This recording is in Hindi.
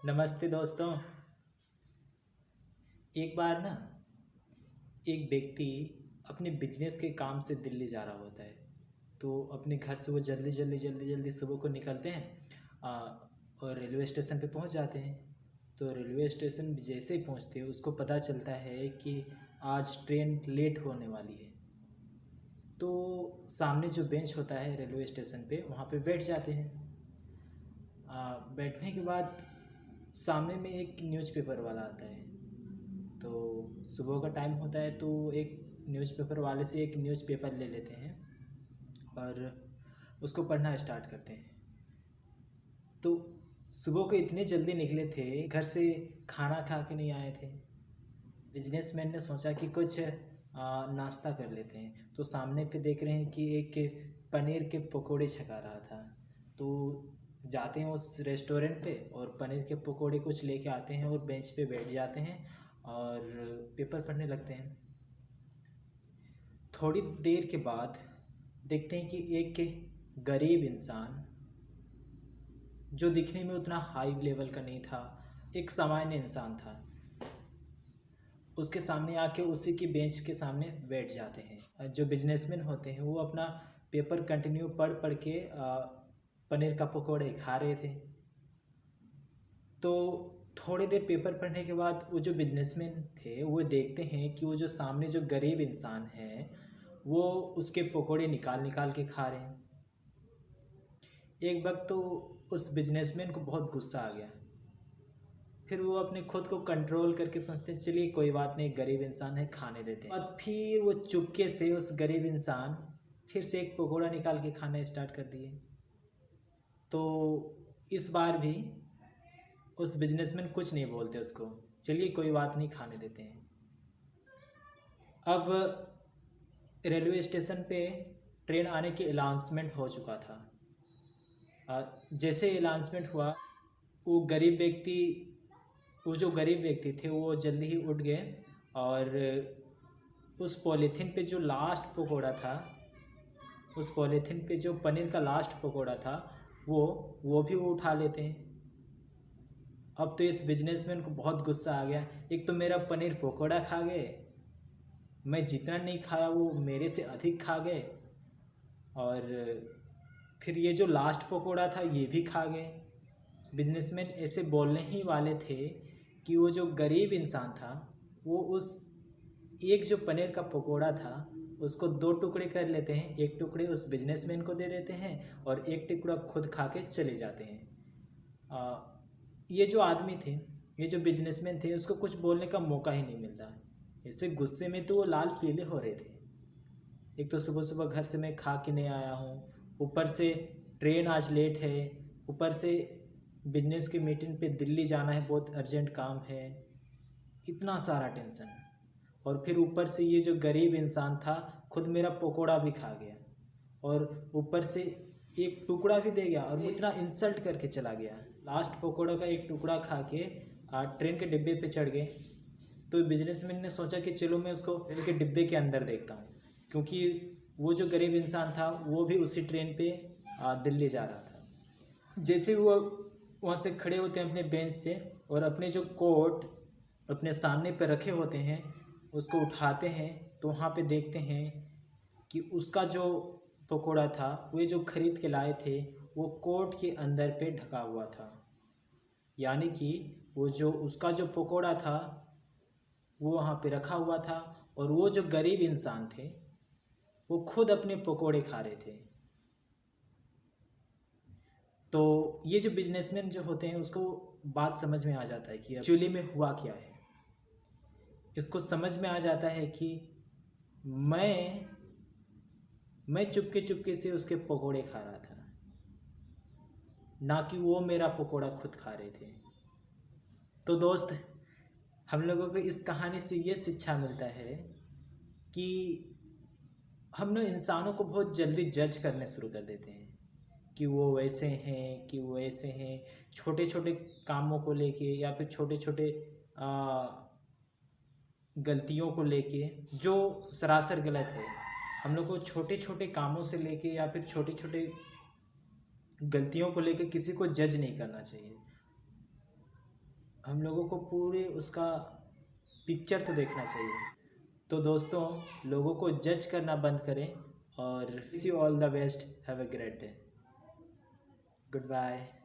नमस्ते दोस्तों। एक बार ना एक व्यक्ति अपने बिजनेस के काम से दिल्ली जा रहा होता है। तो अपने घर से वो जल्दी जल्दी जल्दी जल्दी सुबह को निकलते हैं आ, और रेलवे स्टेशन पे पहुंच जाते हैं। तो रेलवे स्टेशन जैसे ही पहुंचते हैं उसको पता चलता है कि आज ट्रेन लेट होने वाली है। तो सामने जो बेंच होता है रेलवे स्टेशन पे वहाँ पे बैठ जाते हैं। बैठने के बाद सामने में एक न्यूज़पेपर वाला आता है। तो सुबह का टाइम होता है तो एक न्यूज़पेपर वाले से एक न्यूज़पेपर ले लेते हैं और उसको पढ़ना स्टार्ट करते हैं। तो सुबह को इतने जल्दी निकले थे, घर से खाना खा के नहीं आए थे। बिजनेसमैन ने सोचा कि कुछ नाश्ता कर लेते हैं। तो सामने पे देख रहे हैं कि एक पनीर के पकोड़े छका रहा था। तो जाते हैं उस रेस्टोरेंट पे और पनीर के पकोड़े कुछ लेके आते हैं और बेंच पे बैठ जाते हैं और पेपर पढ़ने लगते हैं। थोड़ी देर के बाद देखते हैं कि एक गरीब इंसान, जो दिखने में उतना हाई लेवल का नहीं था, एक सामान्य इंसान था, उसके सामने आके उसी की बेंच के सामने बैठ जाते हैं। जो बिजनेसमैन होते हैं वो अपना पेपर कंटिन्यू पढ़ पढ़ के पनीर का पकोड़े खा रहे थे। तो थोड़ी देर पेपर पढ़ने के बाद वो जो बिजनेसमैन थे वो देखते हैं कि वो जो सामने जो गरीब इंसान है वो उसके पकोड़े निकाल निकाल के खा रहे हैं। एक वक्त तो उस बिजनेसमैन को बहुत गुस्सा आ गया। फिर वो अपने खुद को कंट्रोल करके सोचते चलिए कोई बात नहीं, गरीब इंसान है, खाने देते हैं। और फिर वो चुपके से उस गरीब इंसान फिर से एक पकोड़ा निकाल के खाना स्टार्ट कर दिए। तो इस बार भी उस बिजनेसमैन कुछ नहीं बोलते उसको, चलिए कोई बात नहीं, खाने देते हैं। अब रेलवे स्टेशन पे ट्रेन आने की अनाउंसमेंट हो चुका था। जैसे अनाउंसमेंट हुआ वो गरीब व्यक्ति वो जो गरीब व्यक्ति थे वो जल्दी ही उठ गए और उस पॉलीथीन पे जो लास्ट पकोड़ा था, उस पॉलीथीन पे जो पनीर का लास्ट पकोड़ा था वो भी वो उठा लेते हैं। अब तो इस बिजनेसमैन को बहुत गुस्सा आ गया, एक तो मेरा पनीर पकोड़ा खा गए, मैं जितना नहीं खाया वो मेरे से अधिक खा गए, और फिर ये जो लास्ट पकोड़ा था ये भी खा गए। बिजनेसमैन ऐसे बोलने ही वाले थे कि वो जो गरीब इंसान था वो उस एक जो पनीर का पकोड़ा था उसको दो टुकड़े कर लेते हैं, एक टुकड़े उस बिजनेसमैन को दे देते हैं और एक टुकड़ा खुद खा के चले जाते हैं। ये जो आदमी थे, ये जो बिजनेसमैन थे, उसको कुछ बोलने का मौका ही नहीं मिलता। इससे गुस्से में तो वो लाल पीले हो रहे थे। एक तो सुबह सुबह घर से मैं खा के नहीं आया हूँ, ऊपर से ट्रेन आज लेट है, ऊपर से बिजनेस की मीटिंग पे दिल्ली जाना है, बहुत अर्जेंट काम है, इतना सारा टेंशन। और फिर ऊपर से ये जो गरीब इंसान था खुद मेरा पकोड़ा भी खा गया और ऊपर से एक टुकड़ा भी दे गया और वो इतना इंसल्ट करके चला गया। लास्ट पकोड़ा का एक टुकड़ा खा के ट्रेन के डिब्बे पे चढ़ गए। तो बिजनेसमैन ने सोचा कि चलो मैं उसको रेल के डिब्बे के अंदर देखता हूँ, क्योंकि वो जो गरीब इंसान था वो भी उसी ट्रेन पे दिल्ली जा रहा था। जैसे वो वहाँ से खड़े होते हैं अपने बेंच से और अपने जो कोट अपने सामने पे रखे होते हैं उसको उठाते हैं, तो वहाँ पे देखते हैं कि उसका जो पकोड़ा था वे जो खरीद के लाए थे वो कोट के अंदर पे ढका हुआ था। यानी कि वो जो उसका जो पकोड़ा था वो वहाँ पे रखा हुआ था और वो जो गरीब इंसान थे वो खुद अपने पकोड़े खा रहे थे। तो ये जो बिजनेसमैन जो होते हैं उसको बात समझ में आ जाता है कि एक्चुअली में हुआ क्या है। इसको समझ में आ जाता है कि मैं चुपके चुपके से उसके पकोड़े खा रहा था, ना कि वो मेरा पकोड़ा खुद खा रहे थे। तो दोस्त, हम लोगों को इस कहानी से ये शिक्षा मिलता है कि हम लोग इंसानों को बहुत जल्दी जज करने शुरू कर देते हैं कि वो वैसे हैं कि वो ऐसे हैं, छोटे छोटे कामों को लेके या फिर छोटे छोटे गलतियों को लेके जो सरासर गलत है। हम लोग को छोटे छोटे कामों से लेके या फिर छोटे छोटे गलतियों को लेके किसी को जज नहीं करना चाहिए। हम लोगों को पूरी उसका पिक्चर तो देखना चाहिए। तो दोस्तों, लोगों को जज करना बंद करें और wish you all the best, have a great day, good bye.